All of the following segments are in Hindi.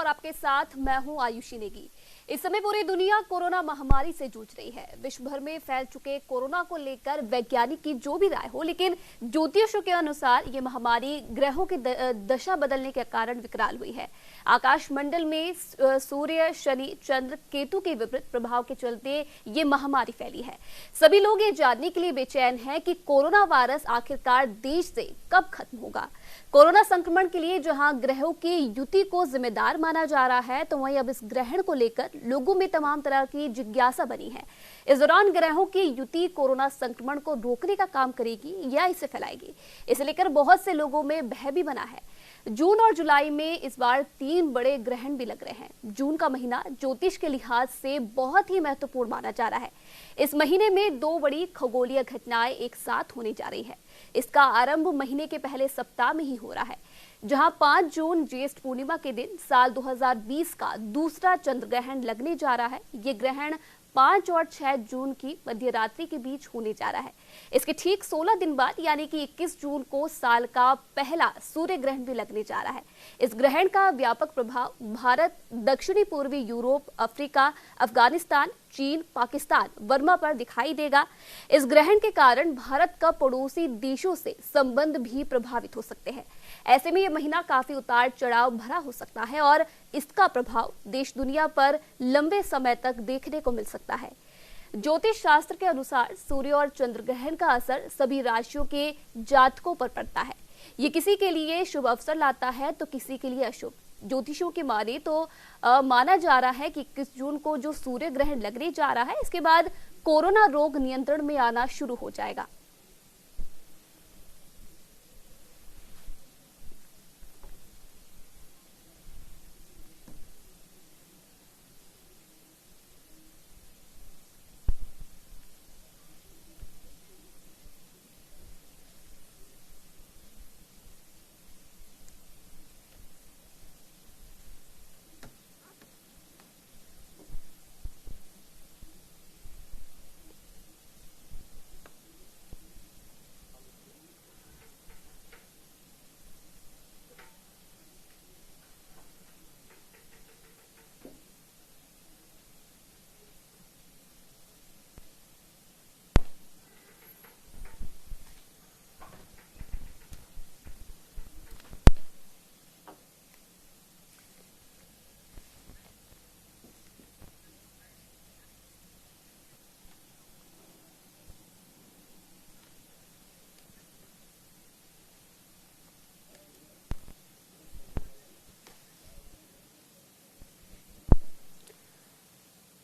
और आपके साथ मैं हूं आयुषी नेगी। इस समय पूरी दुनिया कोरोना महामारी से जूझ रही है। विश्व भर में फैल चुके कोरोना को लेकर वैज्ञानिक की जो भी राय हो, लेकिन ज्योतिषों के अनुसार ये महामारी ग्रहों की दशा बदलने के कारण विकराल हुई है। आकाशमंडल में सूर्य, शनि, चंद्र, केतु के विपरीत प्रभाव के चलते ये महामारी फैली है। सभी लोग ये जानने के लिए बेचैन हैं कि कोरोना वायरस आखिरकार देश से कब खत्म होगा। कोरोना संक्रमण के लिए जहां ग्रहों की युति को जिम्मेदार माना जा रहा है, तो वहीं अब इस ग्रहण को लेकर लोगों में तमाम तरह की जिज्ञासा बनी है। इस दौरान ग्रहों की युति कोरोना संक्रमण को रोकने का काम करेगी या इसे फैलाएगी, इसे लेकर बहुत से लोगों में भय भी बना है। जून और जुलाई में इस बार 3 बड़े ग्रहण भी लग रहे हैं। जून का महीना ज्योतिष के लिहाज से बहुत ही महत्वपूर्ण माना जा रहा है। इस महीने में 2 बड़ी खगोलीय घटनाएं एक साथ होने जा रही है। इसका आरंभ महीने के पहले सप्ताह में ही हो रहा है, जहां 5 जून ज्येष्ठ पूर्णिमा के दिन साल 2020 का दूसरा चंद्र ग्रहण लगने जा रहा है। ये ग्रहण 5 और 6 जून की मध्य रात्रि के बीच होने जा रहा है। इसके ठीक 16 दिन बाद यानी कि 21 जून को साल का पहला सूर्य ग्रहण भी लगने जा रहा है। इस ग्रहण का व्यापक प्रभाव भारत, दक्षिणी पूर्वी यूरोप, अफ्रीका, अफगानिस्तान, चीन, पाकिस्तान, बर्मा पर दिखाई देगा। इस ग्रहण के कारण भारत का पड़ोसी देशों से संबंध भी प्रभावित हो सकते हैं। ऐसे में यह महीना काफी उतार चढ़ाव भरा हो सकता है और इसका प्रभाव देश दुनिया पर लंबे समय तक देखने को मिल सकता है। ज्योतिष शास्त्र के अनुसार सूर्य और चंद्र ग्रहण का असर सभी राशियों के जातकों पर पड़ता है। ये किसी के लिए शुभ अवसर लाता है तो किसी के लिए अशुभ। ज्योतिषों के माने तो माना जा रहा है कि 21 जून को जो सूर्य ग्रहण लगने जा रहा है, इसके बाद कोरोना रोग नियंत्रण में आना शुरू हो जाएगा।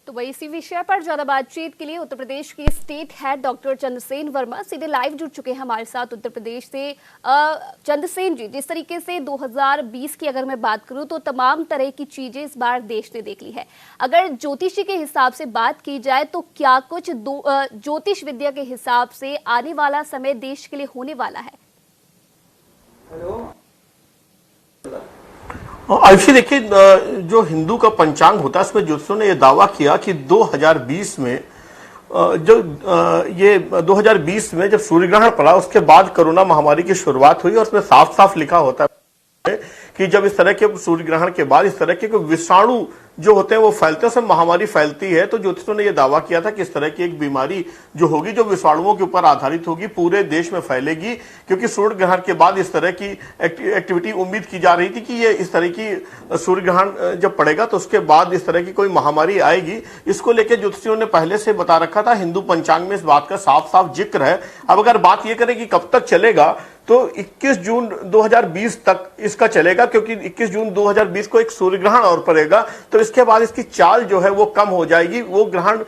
तो वही इसी विषय पर ज्यादा बातचीत के लिए उत्तर प्रदेश के state head doctor Chandrasen Verma सीधे लाइव जुड़ चुके हैं हमारे साथ उत्तर प्रदेश से। चंद्रसेन जी, जिस तरीके से 2020 की अगर मैं बात करूं तो तमाम तरह की चीजें इस बार देश ने देख ली है। अगर ज्योतिषी के हिसाब से बात की जाए तो क्या कुछ ज्योतिष विद्या के हिसाब से आने वाला समय देश के लिए होने वाला है? आयुषी, देखिए, जो हिंदू का पंचांग होता है उसमें ज्योतिषों ने यह दावा किया कि 2020 में ये 2020 में जब सूर्य ग्रहण पड़ा उसके बाद कोरोना महामारी की शुरुआत हुई और उसमें साफ साफ लिखा होता है कि जब इस तरह के सूर्य ग्रहण के बाद इस तरह के विषाणु जो होते हैं वो फैलते हैं, उसमें महामारी फैलती है। तो ज्योतिषों ने यह दावा किया था कि इस तरह की एक बीमारी जो होगी, जो विषाणुओं के ऊपर आधारित होगी, पूरे देश में फैलेगी, क्योंकि सूर्य ग्रहण के बाद इस तरह की एक्टिविटी उम्मीद की जा रही थी कि ये इस तरह की सूर्य ग्रहण जब पड़ेगा तो उसके बाद इस तरह की कोई महामारी आएगी। इसको लेकर ज्योतिषियों ने पहले से बता रखा था। हिंदू पंचांग में इस बात का साफ साफ जिक्र है। अब अगर बात यह करें कि कब तक चलेगा, तो 21 जून 2020 तक इसका चलेगा, क्योंकि 21 जून 2020 को एक सूर्य ग्रहण और पड़ेगा। तो इसके बाद इसकी चाल जो है वो कम हो जाएगी। वो ग्रहण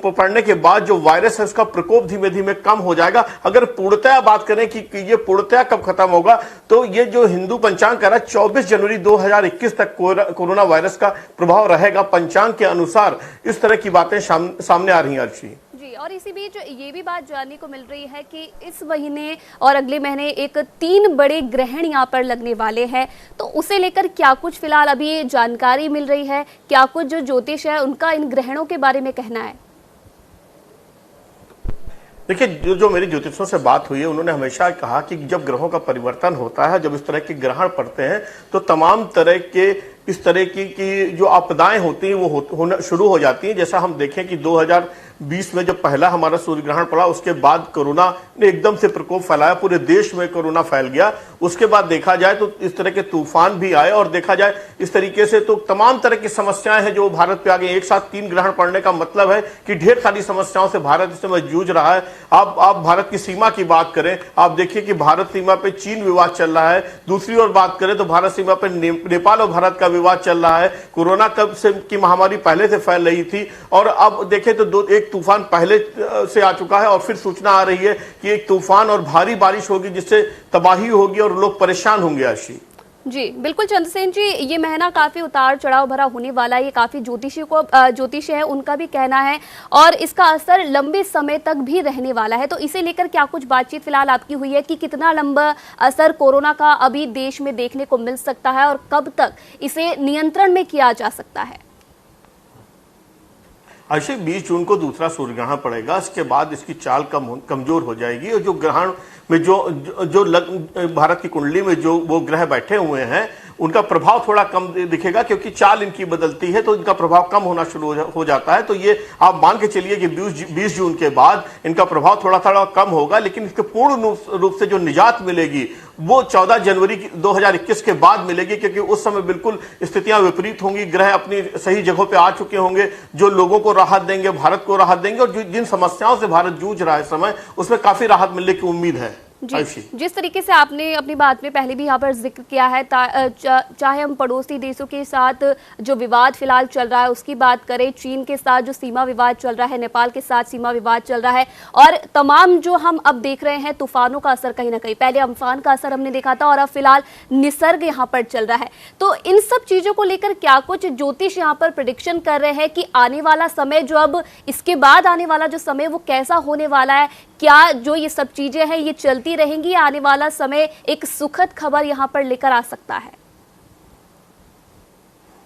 पड़ने के बाद जो वायरस है उसका प्रकोप धीमे धीमे कम हो जाएगा। अगर पूर्णतया बात करें कि ये पूर्णतया कब खत्म होगा, तो ये जो हिंदू पंचांग कह रहा है 24 जनवरी 2021 तक कोरोना वायरस का प्रभाव रहेगा पंचांग के अनुसार। इस तरह की बातें सामने आ रही हैं अर्शी जी। और इसी बीच ये भी बात जानने को मिल रही है कि इस महीने और अगले महीने एक 3 बड़े ग्रहण यहाँ पर लगने वाले हैं, तो उसे लेकर क्या कुछ फिलहाल अभी जानकारी मिल रही है? क्या कुछ जो ज्योतिष है उनका इन ग्रहणों के बारे में कहना है? देखिए, जो मेरी ज्योतिषों से बात हुई है उन्होंने हमेशा कहा कि जब ग्रहों का परिवर्तन होता है, जब इस तरह के ग्रहण पड़ते हैं, तो तमाम तरह के इस तरह की जो आपदाएं होती हैं वो होना शुरू हो जाती हैं। जैसा हम देखें कि 2020 में जब पहला हमारा सूर्य ग्रहण पड़ा, उसके बाद कोरोना ने एकदम से प्रकोप फैलाया, पूरे देश में कोरोना फैल गया। उसके बाद देखा जाए तो इस तरह के तूफान भी आए, और देखा जाए इस तरीके से तो तमाम तरह की समस्याएं हैं जो भारत पे आ गई। एक साथ 3 ग्रहण पड़ने का मतलब है कि ढेर सारी समस्याओं से भारत इस समय जूझ रहा है। आप भारत की सीमा की बात करें, आप देखिए कि भारत सीमा पे चीन विवाद चल रहा है। दूसरी ओर बात करें तो भारत सीमा पे नेपाल और भारत का विवाद चल रहा है। कोरोना कब से की महामारी पहले से फैल रही थी, और अब देखें तो एक तूफान पहले से आ चुका है, और फिर सूचना आ रही है कि एक तूफान और भारी बारिश होगी जिससे तबाही होगी और लोग परेशान होंगे। आशी जी बिल्कुल चंद्रसेन जी, ये महीना काफी उतार चढ़ाव भरा होने वाला है। ये काफी ज्योतिषी है उनका भी कहना है, और इसका असर लंबे समय तक भी रहने वाला है। तो इसे लेकर क्या कुछ बातचीत फिलहाल आपकी हुई है कि कितना लंबा असर कोरोना का अभी देश में देखने को मिल सकता है और कब तक इसे नियंत्रण में किया जा सकता है? ऐसे 20 जून को दूसरा सूर्य ग्रहण पड़ेगा, इसके बाद इसकी चाल कमजोर हो जाएगी, और जो ग्रहण में जो भारत की कुंडली में जो वो ग्रह बैठे हुए हैं उनका प्रभाव थोड़ा कम दिखेगा, क्योंकि चाल इनकी बदलती है तो इनका प्रभाव कम होना शुरू हो जाता है। तो ये आप मान के चलिए कि 20 जून के बाद इनका प्रभाव थोड़ा थोड़ा कम होगा, लेकिन इसके पूर्ण रूप से जो निजात मिलेगी वो 14 जनवरी 2021 के बाद मिलेगी, क्योंकि उस समय बिल्कुल स्थितियां विपरीत होंगी। ग्रह अपनी सही जगहों पे आ चुके होंगे जो लोगों को राहत देंगे, भारत को राहत देंगे, और जिन समस्याओं से भारत जूझ रहा है समय, उसमें काफी राहत मिलने की उम्मीद है। जी, जिस तरीके से आपने अपनी बात में पहले भी यहाँ पर जिक्र किया है, चाहे हम पड़ोसी देशों के साथ जो विवाद फिलहाल चल रहा है उसकी बात करें, चीन के साथ जो सीमा विवाद चल रहा है, नेपाल के साथ सीमा विवाद चल रहा है, और तमाम जो हम अब देख रहे हैं तूफानों का असर, कहीं ना कहीं पहले अम्फान का असर हमने देखा था और अब फिलहाल निसर्ग यहाँ पर चल रहा है। तो इन सब चीजों को लेकर क्या कुछ ज्योतिष यहाँ पर प्रेडिक्शन कर रहे हैं कि आने वाला समय, जो अब इसके बाद आने वाला जो समय वो कैसा होने वाला है? क्या जो ये सब चीजें हैं ये चलती रहेंगी? आने वाला समय एक सुखद खबर यहां पर लेकर आ सकता है?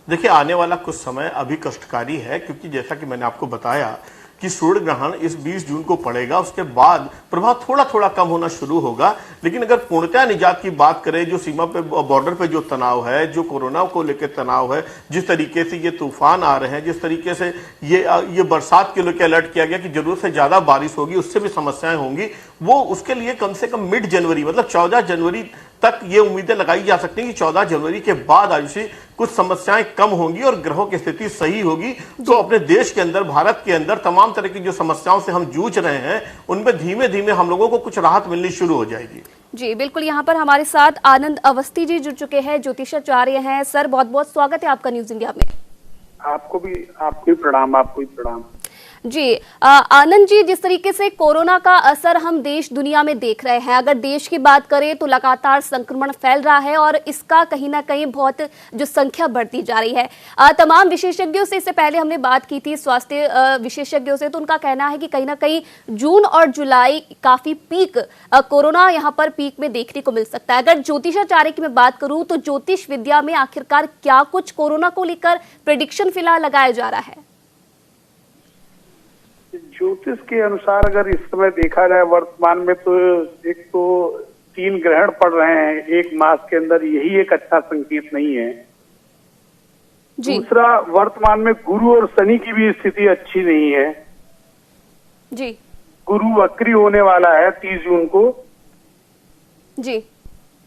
देखिए, आने वाला कुछ समय अभी कष्टकारी है, क्योंकि जैसा कि मैंने आपको बताया कि सूर्य ग्रहण इस 20 जून को पड़ेगा, उसके बाद प्रभाव थोड़ा थोड़ा कम होना शुरू होगा। लेकिन अगर पूर्णतः निजात की बात करें, जो सीमा पे बॉर्डर पे जो तनाव है, जो कोरोना को लेकर तनाव है, जिस तरीके से ये तूफान आ रहे हैं, जिस तरीके से ये बरसात के लेकर अलर्ट किया गया कि जरूरत से ज्यादा बारिश होगी, उससे भी समस्याएं होंगी, वो उसके लिए कम से कम मिड जनवरी मतलब 14 जनवरी तक ये उम्मीदें लगाई जा सकती हैं कि 14 जनवरी के बाद आयुषी कुछ समस्याएं कम होंगी और ग्रहों की स्थिति सही होगी। तो अपने देश के अंदर, भारत के अंदर तमाम तरह की जो समस्याओं से हम जूझ रहे हैं उनमें धीमे धीमे हम लोगों को कुछ राहत मिलनी शुरू हो जाएगी। जी बिल्कुल, यहाँ पर हमारे साथ आनंद अवस्थी जी जुड़ चुके हैं, ज्योतिषाचार्य हैं। सर, बहुत बहुत स्वागत है आपका न्यूज इंडिया में। आपको भी प्रणाम, आपको भी प्रणाम। जी आनंद जी, जिस तरीके से कोरोना का असर हम देश दुनिया में देख रहे हैं, अगर देश की बात करें तो लगातार संक्रमण फैल रहा है और इसका कहीं ना कहीं बहुत जो संख्या बढ़ती जा रही है। तमाम विशेषज्ञों से, इससे पहले हमने बात की थी स्वास्थ्य विशेषज्ञों से, तो उनका कहना है कि कहीं ना कहीं जून और जुलाई काफी पीक कोरोना यहाँ पर पीक में देखने को मिल सकता है। अगर ज्योतिषाचार्य की मैं बात करूं तो ज्योतिष विद्या में आखिरकार क्या कुछ कोरोना को लेकर प्रेडिक्शन फिलहाल लगाया जा रहा है? ज्योतिष के अनुसार अगर इस समय देखा जाए वर्तमान में, तो एक तो 3 ग्रहण पड़ रहे हैं एक मास के अंदर, यही एक अच्छा संकेत नहीं है। दूसरा, वर्तमान में गुरु और शनि की भी स्थिति अच्छी नहीं है जी। गुरु वक्री होने वाला है 30 जून को जी।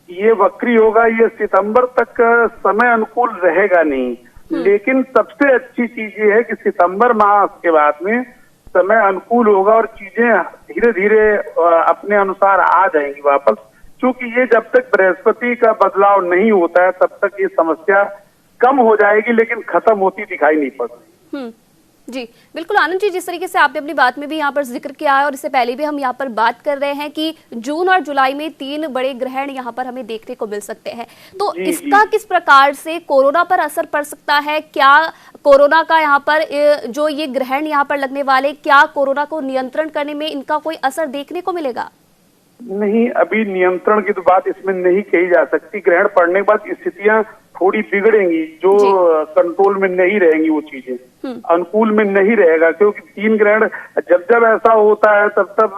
ये वक्री होगा, ये सितंबर तक समय अनुकूल रहेगा नहीं। लेकिन सबसे अच्छी चीज ये है कि सितंबर मास के बाद में समय अनुकूल होगा और चीजें धीरे धीरे अपने अनुसार आ जाएंगी वापस, क्योंकि ये जब तक बृहस्पति का बदलाव नहीं होता है तब तक ये समस्या कम हो जाएगी, लेकिन खत्म होती दिखाई नहीं पड़ रही। जी बिल्कुल आनंद जी, जिस तरीके से आपने अपनी बात में भी यहाँ पर जिक्र किया है और इससे पहले भी हम यहाँ पर बात कर रहे हैं कि जून और जुलाई में 3 बड़े ग्रहण यहाँ पर हमें देखने को मिल सकते हैं, तो इसका किस प्रकार से कोरोना पर असर पड़ सकता है? क्या कोरोना का यहाँ पर जो ये ग्रहण यहाँ पर लगने वाले, क्या कोरोना को नियंत्रण करने में इनका कोई असर देखने को मिलेगा? नहीं, अभी नियंत्रण की तो बात इसमें नहीं कही जा सकती। ग्रहण पड़ने के बाद स्थितियां थोड़ी बिगड़ेंगी, जो कंट्रोल में नहीं रहेंगी, वो चीजें अनुकूल में नहीं रहेगा, क्योंकि 3 ग्रहण जब जब ऐसा होता है तब तब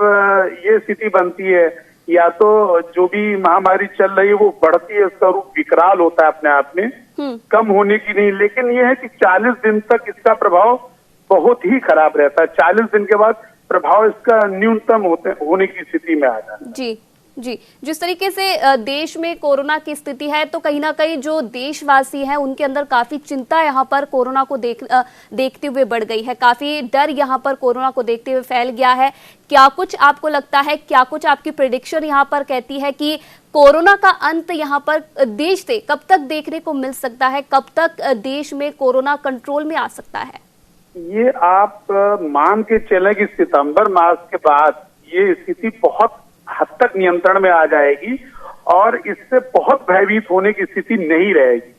ये स्थिति बनती है या तो जो भी महामारी चल रही है वो बढ़ती है, उसका रूप विकराल होता है अपने आप में, कम होने की नहीं। लेकिन ये है कि 40 दिन तक इसका प्रभाव बहुत ही खराब रहता है। 40 दिन के बाद प्रभाव इसका न्यूनतम होने की स्थिति में आ जाता है। जी जी, जिस तरीके से देश में कोरोना की स्थिति है, तो कहीं ना कहीं जो देशवासी हैं उनके अंदर काफी चिंता यहाँ पर कोरोना को देखते हुए बढ़ गई है। काफी डर यहाँ पर कोरोना को देखते हुए फैल गया है। क्या कुछ आपको लगता है, क्या कुछ आपकी प्रेडिक्शन यहाँ पर कहती है कि कोरोना का अंत यहाँ पर देश से कब तक देखने को मिल सकता है? कब तक देश में कोरोना कंट्रोल में आ सकता है? ये आप मान के चलें कि सितंबर मास के बाद ये स्थिति बहुत हद तक नियंत्रण में आ जाएगी और इससे बहुत भयभीत होने की स्थिति नहीं रहेगी,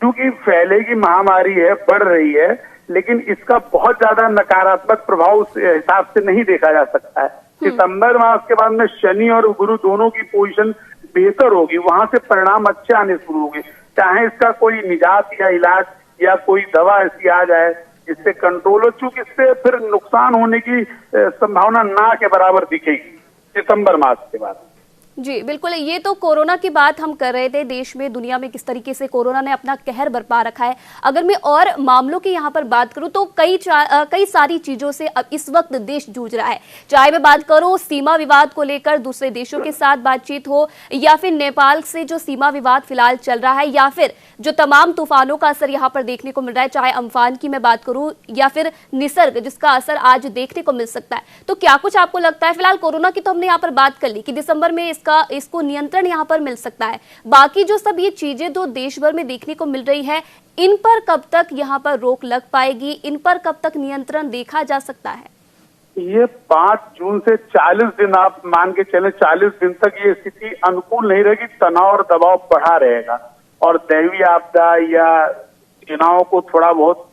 क्योंकि फैलेगी महामारी है, बढ़ रही है, लेकिन इसका बहुत ज्यादा नकारात्मक प्रभाव उस हिसाब से नहीं देखा जा सकता है। सितंबर मास के बाद में शनि और गुरु दोनों की पोजीशन बेहतर होगी, वहां से परिणाम अच्छे आने शुरू होंगे। चाहे इसका कोई निजात या इलाज या कोई दवा ऐसी आ जाए इससे कंट्रोल हो, चूंकि इससे फिर नुकसान होने की संभावना ना के बराबर दिखेगी सितंबर मास के बाद। जी बिल्कुल, ये तो कोरोना की बात हम कर रहे थे। देश में, दुनिया में किस तरीके से कोरोना ने अपना कहर बरपा रखा है। अगर मैं और मामलों की यहाँ पर बात करूं तो कई सारी चीजों से अब इस वक्त देश जूझ रहा है। चाहे मैं बात करूं सीमा विवाद को लेकर दूसरे देशों के साथ बातचीत हो, या फिर नेपाल से जो सीमा विवाद फिलहाल चल रहा है, या फिर जो तमाम तूफानों का असर यहाँ पर देखने को मिल रहा है, चाहे अम्फान की मैं बात करूं या फिर निसर्ग जिसका असर आज देखने को मिल सकता है। तो क्या कुछ आपको लगता है, फिलहाल कोरोना की तो हमने यहाँ पर बात कर ली कि दिसंबर में इसको नियंत्रण यहाँ पर मिल सकता है, बाकी जो सब ये चीजें जो देश भर में देखने को मिल रही है, इन पर कब तक यहाँ पर रोक लग पाएगी, इन पर कब तक नियंत्रण देखा जा सकता है? ये 5 जून से 40 दिन आप मान के चले, 40 दिन तक ये स्थिति अनुकूल नहीं रहेगी, तनाव और दबाव बढ़ा रहेगा और दैवीय आपदा या सेनाओं को थोड़ा बहुत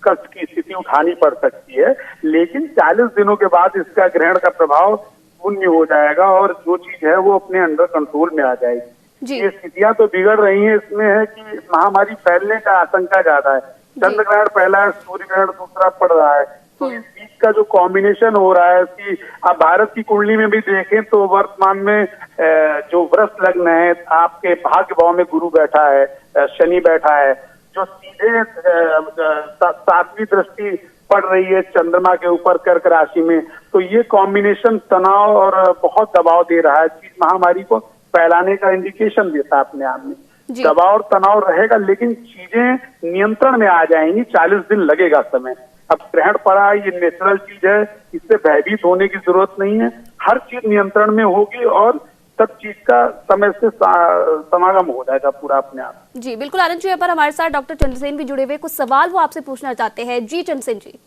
कष्ट की स्थिति उठानी पड़ सकती है। लेकिन 40 दिनों के बाद इसका ग्रहण का प्रभाव शून्य हो जाएगा और जो चीज है वो अपने अंडर कंट्रोल में आ जाएगी। ये स्थितियां तो बिगड़ रही हैं, इसमें है कि महामारी फैलने का आशंका ज्यादा है। चंद्र ग्रहण पहला है, सूर्य ग्रहण दूसरा पड़ रहा है, तो इस बीच का जो कॉम्बिनेशन हो रहा है कि आप भारत की कुंडली में भी देखें तो वर्तमान में जो वृष लग्न है, आपके भाग्य भाव में गुरु बैठा है, शनि बैठा है, जो सीधे 7वीं दृष्टि पड़ रही है चंद्रमा के ऊपर कर्क राशि में, तो ये कॉम्बिनेशन तनाव और बहुत दबाव दे रहा है। चीज महामारी को फैलाने का इंडिकेशन देता है अपने आप में। दबाव और तनाव रहेगा, लेकिन चीजें नियंत्रण में आ जाएंगी। 40 दिन लगेगा समय। अब ग्रहण पड़ा, ये नेचुरल चीज है, इससे भयभीत होने की जरूरत नहीं है। हर चीज नियंत्रण में होगी और सब चीज का समय से समागम हो जाएगा पूरा अपने आप। जी बिल्कुल। आनंद जी, यहाँ पर हमारे साथ डॉक्टर चंद्रसेन भी जुड़े हुए, कुछ सवाल वो आपसे पूछना चाहते हैं। जी चंद्रसेन जी।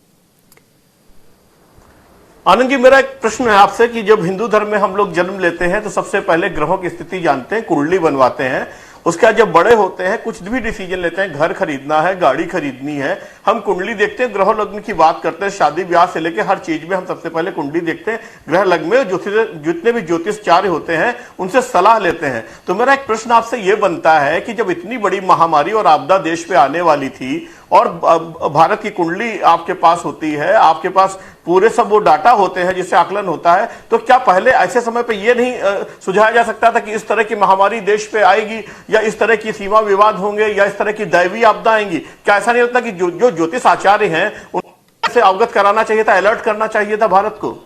आनंद जी, मेरा एक प्रश्न है आपसे कि जब हिंदू धर्म में हम लोग जन्म लेते हैं तो सबसे पहले ग्रहों की स्थिति जानते हैं, कुंडली बनवाते हैं। उसके बाद जब बड़े होते हैं, कुछ भी डिसीजन लेते हैं, घर खरीदना है, गाड़ी खरीदनी है, हम कुंडली देखते हैं, ग्रह लग्न की बात करते हैं। शादी ब्याह से लेकर हर चीज में हम सबसे पहले कुंडली देखते हैं। ग्रह लग्न में जितने भी ज्योतिषाचार्य होते हैं उनसे सलाह लेते हैं। तो मेरा एक प्रश्न आपसे यह बनता है कि जब इतनी बड़ी महामारी और आपदा देश पे आने वाली थी और भारत की कुंडली आपके पास होती है, आपके पास पूरे सब वो डाटा होते हैं जिससे आकलन होता है, तो क्या पहले ऐसे समय पे ये नहीं सुझाया जा सकता था कि इस तरह की महामारी देश पे आएगी या इस तरह की सीमा विवाद होंगे या इस तरह की दैवीय आपदा आएंगी? क्या ऐसा नहीं लगता कि जो ज्योतिष आचार्य हैं उनसे अवगत कराना चाहिए था, अलर्ट करना चाहिए था भारत को?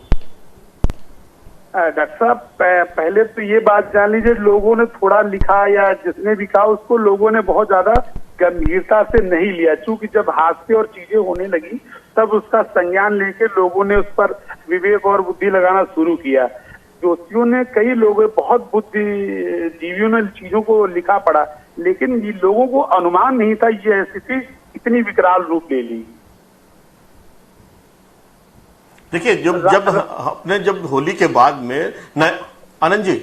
डॉक्टर साहब, पहले तो ये बात जान लीजिए, लोगों ने थोड़ा लिखा या जिसने भी कहा उसको लोगों ने बहुत ज्यादा गंभीरता से नहीं लिया। चूंकि जब हादसे और चीजें होने लगी तब उसका संज्ञान लेके लोगों ने उस पर विवेक और बुद्धि लगाना शुरू किया। ज्योतिषियों ने, कई लोग, बहुत बुद्धिजीवियों ने चीजों को लिखा पढ़ा, लेकिन ये लोगों को अनुमान नहीं था ये स्थिति इतनी विकराल रूप ले ली। देखिए, जब होली के बाद में आनंद जी,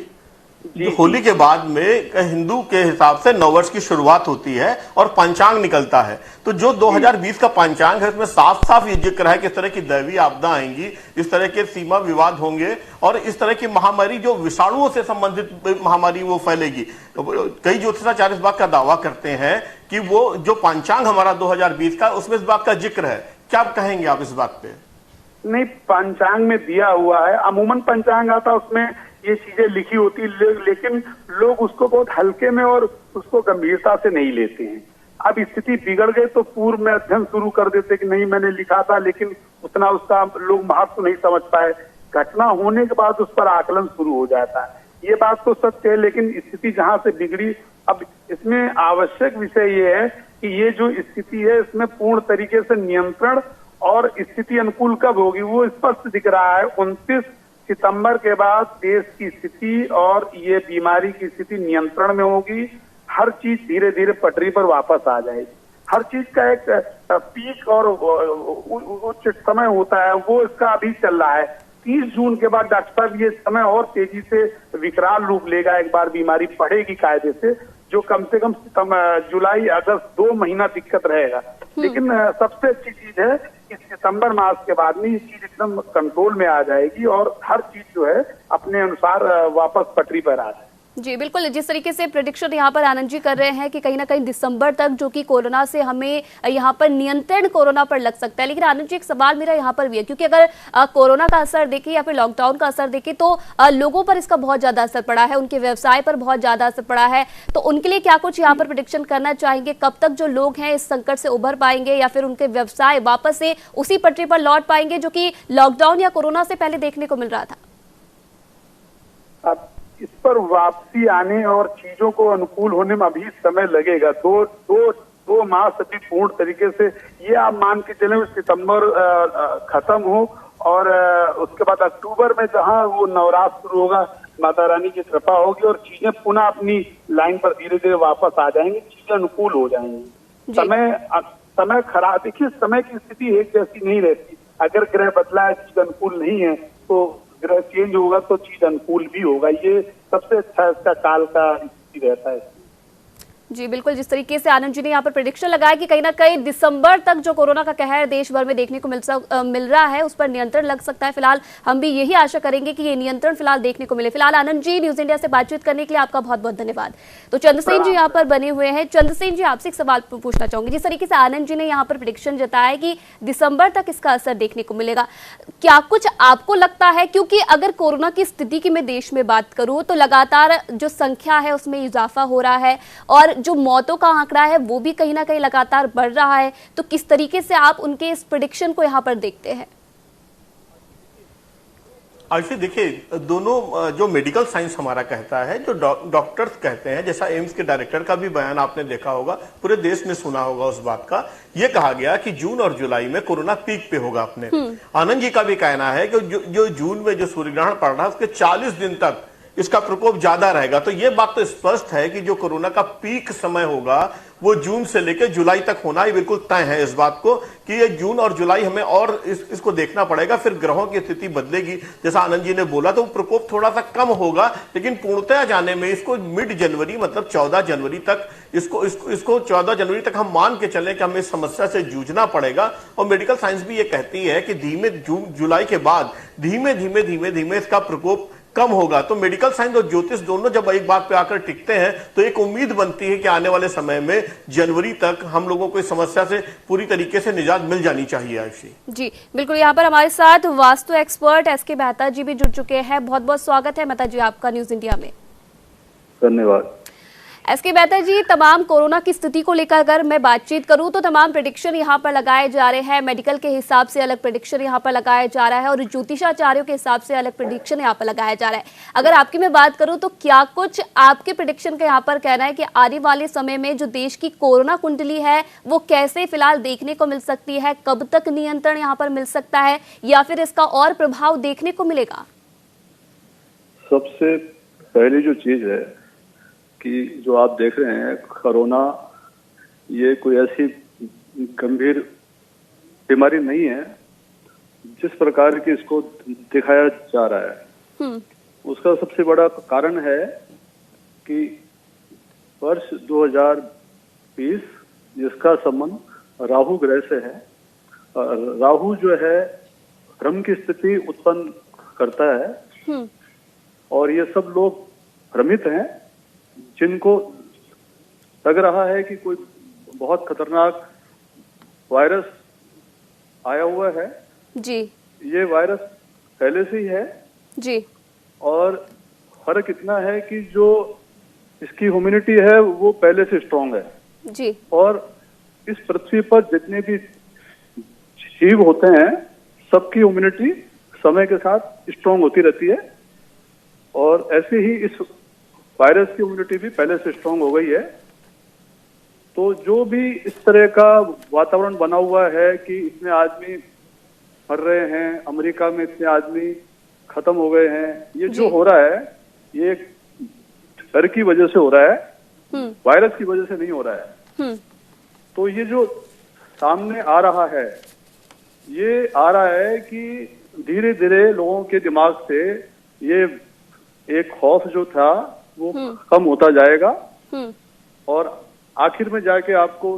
होली के बाद में हिंदू के हिसाब से नववर्ष की शुरुआत होती है और पंचांग निकलता है, तो जो 2020 का पंचांग है उसमें साफ साफ ये जिक्र है कि इस तरह की दैवीय आपदा आएंगी, इस तरह के सीमा विवाद होंगे और इस तरह की महामारी, जो विषाणुओं से संबंधित महामारी, वो फैलेगी। कई ज्योतिषाचार्य इस बात का दावा करते हैं कि वो जो पंचांग हमारा 2020 का, उसमें इस बात का जिक्र है। क्या आप कहेंगे आप इस बात पे? नहीं, पंचांग में दिया हुआ है। अमूमन पंचांग आता उसमें ये चीजें लिखी होती, लेकिन लोग उसको बहुत हल्के में और उसको गंभीरता से नहीं लेते हैं। अब स्थिति बिगड़ गई तो पूर्व में अध्ययन शुरू कर देते कि नहीं मैंने लिखा था, लेकिन उतना उसका लोग महत्व नहीं समझ पाए। घटना होने के बाद उस पर आकलन शुरू हो जाता है। ये बात तो सत्य है, लेकिन स्थिति जहां से बिगड़ी, अब इसमें आवश्यक विषय ये है कि ये जो स्थिति है इसमें पूर्ण तरीके से नियंत्रण और स्थिति अनुकूल कब होगी वो स्पष्ट दिख रहा है। 29 सितंबर के बाद देश की स्थिति और ये बीमारी की स्थिति नियंत्रण में होगी। हर चीज धीरे धीरे पटरी पर वापस आ जाएगी। हर चीज का एक पीक और उच्च समय होता है, वो इसका अभी चल रहा है। 30 जून के बाद डॉक्टर साहब ये समय और तेजी से विकराल रूप लेगा। एक बार बीमारी बढ़ेगी कायदे से, जो कम से कम जुलाई अगस्त 2 महीना दिक्कत रहेगा। लेकिन सबसे अच्छी चीज है कि सितंबर मास के बाद में ये चीज एकदम कंट्रोल में आ जाएगी और हर चीज जो है अपने अनुसार वापस पटरी पर आ जाएगी। जी बिल्कुल, जिस तरीके से प्रेडिक्शन यहाँ पर आनंद जी कर रहे हैं कि कहीं ना कहीं दिसंबर तक जो कि कोरोना से हमें यहाँ पर नियंत्रण कोरोना पर लग सकता है। लेकिन आनंद जी एक सवाल मेरा यहाँ पर भी है, क्योंकि अगर कोरोना का असर देखें या फिर लॉकडाउन का असर देखें तो लोगों पर इसका बहुत ज्यादा असर पड़ा है, उनके व्यवसाय पर बहुत ज्यादा असर पड़ा है। तो उनके लिए क्या कुछ यहाँ पर प्रेडिक्शन करना चाहेंगे? कब तक जो लोग हैं इस संकट से उभर पाएंगे या फिर उनके व्यवसाय वापस से उसी पटरी पर लौट पाएंगे जो कि लॉकडाउन या कोरोना से पहले देखने को मिल रहा था? इस पर वापसी आने और चीजों को अनुकूल होने में अभी समय लगेगा। दो मास अभी पूर्ण तरीके से, ये आप मान के चले सितंबर खत्म हो और उसके बाद अक्टूबर में जहां वो नवरात्र शुरू होगा, माता रानी की कृपा होगी और चीजें पुनः अपनी लाइन पर धीरे धीरे वापस आ जाएंगी, चीजें अनुकूल हो जाएंगी। समय खराब, देखिए समय की स्थिति एक जैसी नहीं रहती। अगर ग्रह बदला है, चीज अनुकूल नहीं है, तो ग्रह चेंज होगा तो चीज अनुकूल भी होगा। ये सबसे अच्छा इसका काल का स्थिति रहता है। जी बिल्कुल, जिस तरीके से आनंद जी ने यहाँ पर प्रेडिक्शन लगाया कि कहीं ना कहीं दिसंबर तक जो कोरोना का कहर देश भर में देखने को मिल रहा है उस पर नियंत्रण लग सकता है। फिलहाल हम भी यही आशा करेंगे कि ये नियंत्रण फिलहाल देखने को मिले। फिलहाल आनंद जी, न्यूज इंडिया से बातचीत करने के लिए आपका बहुत बहुत धन्यवाद। तो चंद्रसेन जी यहाँ पर बने हुए हैं। चंद्रसेन जी, आपसे एक सवाल पूछना चाहूंगी। जिस तरीके से आनंद जी ने यहाँ पर प्रेडिक्शन जताया कि दिसंबर तक इसका असर देखने को मिलेगा, क्या कुछ आपको लगता है? क्योंकि अगर कोरोना की स्थिति की मैं देश में बात करूं तो लगातार जो संख्या है उसमें इजाफा हो रहा है और जो मौतों का आंकड़ा है वो भी कहीं ना कहीं लगातार बढ़ रहा है। तो किस तरीके से आप उनके इस प्रेडिक्शन को यहाँ पर देखते हैं? ऐसे देखिए, दोनों जो मेडिकल साइंस हमारा कहता है, जो डॉक्टर्स कहते हैं, जैसा एम्स के डायरेक्टर का भी बयान आपने देखा होगा, पूरे देश ने सुना होगा उस बात का। ये कहा गया कि जून और जुलाई में कोरोना पीक पे होगा। अपने आनंद जी का भी कहना है कि जो जून में जो सूर्य ग्रहण पड़ रहा है उसके 40 दिन तक इसका प्रकोप ज्यादा रहेगा। तो ये बात तो स्पष्ट है कि जो कोरोना का पीक समय होगा वो जून से लेकर जुलाई तक होना ही बिल्कुल तय है। इस बात को कि ये जून और जुलाई हमें और इसको देखना पड़ेगा, फिर ग्रहों की स्थिति बदलेगी। जैसा आनंद जी ने बोला, तो प्रकोप थोड़ा सा कम होगा, लेकिन पूर्णतः जाने में इसको मिड जनवरी मतलब 14 जनवरी तक इसको 14 जनवरी तक हम मान के चलें कि हमें इस समस्या से जूझना पड़ेगा। और मेडिकल साइंस भी ये कहती है कि धीमे जून जुलाई के बाद धीमे धीमे इसका प्रकोप कम होगा। तो मेडिकल साइंस और ज्योतिष दोनों जब एक बात पे आकर टिकते हैं तो एक उम्मीद बनती है कि आने वाले समय में जनवरी तक हम लोगों को इस समस्या से पूरी तरीके से निजात मिल जानी चाहिए। आयुषी जी बिल्कुल, यहाँ पर हमारे साथ वास्तु एक्सपर्ट एसके मेहता जी भी जुड़ चुके हैं। बहुत बहुत स्वागत है मेहता जी आपका न्यूज इंडिया में। धन्यवाद। एसके मेहता जी, तमाम कोरोना की स्थिति को लेकर अगर मैं बातचीत करूं तो तमाम प्रेडिक्शन यहाँ पर लगाए जा रहे हैं। मेडिकल के हिसाब से अलग प्रेडिक्शन यहाँ पर लगाया जा रहा है और ज्योतिषाचार्यों के हिसाब से अलग प्रेडिक्शन यहाँ पर लगाया जा रहा है। अगर आपकी मैं बात करूं तो क्या कुछ आपके प्रेडिक्शन का यहाँ पर कहना है कि आने वाले समय में जो देश की कोरोना कुंडली है वो कैसे फिलहाल देखने को मिल सकती है? कब तक नियंत्रण यहाँ पर मिल सकता है या फिर इसका और प्रभाव देखने को मिलेगा? सबसे पहली जो चीज है कि जो आप देख रहे हैं कोरोना, ये कोई ऐसी गंभीर बीमारी नहीं है जिस प्रकार की इसको दिखाया जा रहा है। उसका सबसे बड़ा कारण है कि वर्ष 2020 जिसका संबंध राहु ग्रह से है। राहु जो है भ्रम की स्थिति उत्पन्न करता है और ये सब लोग भ्रमित हैं जिनको लग रहा है कि कोई बहुत खतरनाक वायरस आया हुआ है जी। ये वायरस पहले से ही है जी और फर्क इतना है कि जो इसकी इम्यूनिटी है वो पहले से स्ट्रांग है। जी और इस पृथ्वी पर जितने भी जीव होते हैं सबकी इम्यूनिटी समय के साथ स्ट्रांग होती रहती है और ऐसे ही इस वायरस की इम्यूनिटी भी पहले से स्ट्रांग हो गई है। तो जो भी इस तरह का वातावरण बना हुआ है कि इतने आदमी मर रहे हैं, अमेरिका में इतने आदमी खत्म हो गए हैं, ये जो हो रहा है ये डर की वजह से हो रहा है, वायरस की वजह से नहीं हो रहा है। तो ये जो सामने आ रहा है, ये आ रहा है कि धीरे धीरे लोगों के दिमाग से ये एक खौफ जो था वो कम होता जाएगा और आखिर में जाके आपको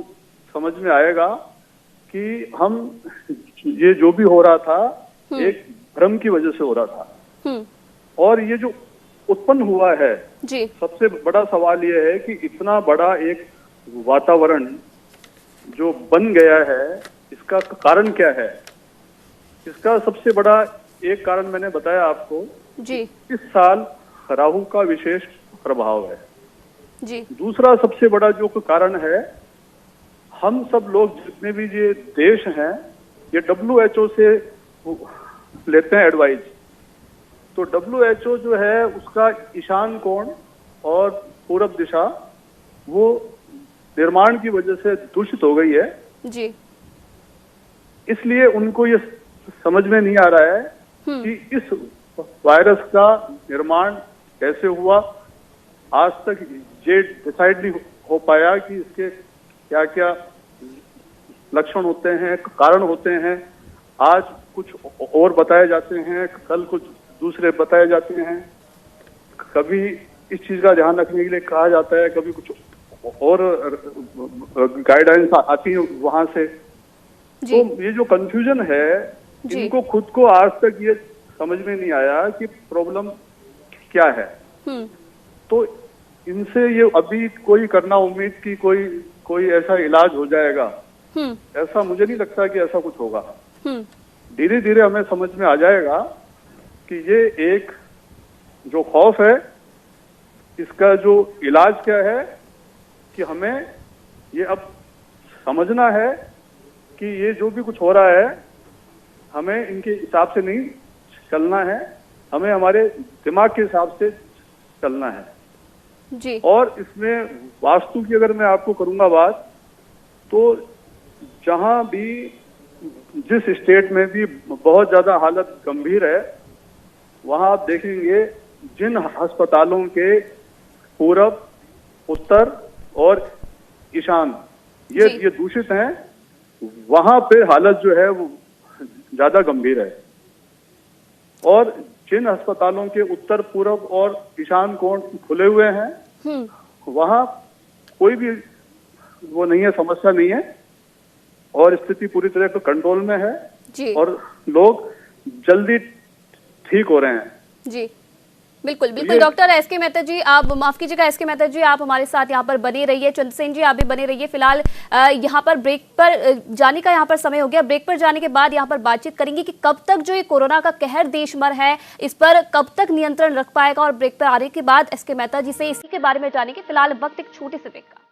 समझ में आएगा कि हम ये जो भी हो रहा था एक भ्रम की वजह से हो रहा था। और ये जो उत्पन्न हुआ है जी सबसे बड़ा सवाल ये है कि इतना बड़ा एक वातावरण जो बन गया है इसका कारण क्या है। इसका सबसे बड़ा एक कारण मैंने बताया आपको जी इस साल राहु का विशेष प्रभाव है। जी दूसरा सबसे बड़ा जो कारण है, हम सब लोग जितने भी ये देश हैं ये WHO से लेते हैं एडवाइस। तो WHO जो है उसका ईशान कोण और पूरब दिशा वो निर्माण की वजह से दूषित हो गई है। जी इसलिए उनको ये समझ में नहीं आ रहा है कि इस वायरस का निर्माण कैसे हुआ। आज तक ये डिसाइड नहीं हो पाया कि इसके क्या क्या लक्षण होते हैं, कारण होते हैं। आज कुछ और बताए जाते हैं, कल कुछ दूसरे बताए जाते हैं। कभी इस चीज का ध्यान रखने के लिए कहा जाता है, कभी कुछ और गाइडलाइंस आती है वहां से। तो ये जो कंफ्यूजन है, इनको खुद को आज तक ये समझ में नहीं आया कि प्रॉब्लम क्या है। तो इनसे ये अभी कोई करना उम्मीद की कोई ऐसा इलाज हो जाएगा, ऐसा मुझे नहीं लगता कि ऐसा कुछ होगा। धीरे धीरे हमें समझ में आ जाएगा कि ये एक जो खौफ है इसका जो इलाज क्या है, कि हमें ये अब समझना है कि ये जो भी कुछ हो रहा है हमें इनके हिसाब से नहीं चलना है, हमें हमारे दिमाग के हिसाब से चलना है। जी और इसमें वास्तु की अगर मैं आपको करूंगा बात, तो जहां भी जिस स्टेट में भी बहुत ज्यादा हालत गंभीर है वहां आप देखेंगे जिन अस्पतालों के पूरब, उत्तर और ईशान ये दूषित हैं, वहां पे हालत जो है वो ज्यादा गंभीर है। और जिन अस्पतालों के उत्तर, पूरब और ईशान कोण खुले हुए हैं वहां कोई भी वो नहीं है, समस्या नहीं है और स्थिति पूरी तरह से कंट्रोल में है जी और लोग जल्दी ठीक हो रहे हैं। जी बिल्कुल बिल्कुल। डॉक्टर एसके मेहता जी, आप माफ कीजिएगा, एसके मेहता जी आप हमारे साथ यहाँ पर बने रहिए। चंद्रसेन जी आप भी बने रहिए। फिलहाल यहाँ पर ब्रेक पर जाने का यहाँ पर समय हो गया। ब्रेक पर जाने के बाद यहाँ पर बातचीत करेंगे कि कब तक जो ये कोरोना का कहर देश भर है इस पर कब तक नियंत्रण रख पाएगा। और ब्रेक पर आने के बाद एसके मेहता जी से इसी के बारे में जानेंगे। फिलहाल वक्त एक छोटे से ब्रेक का।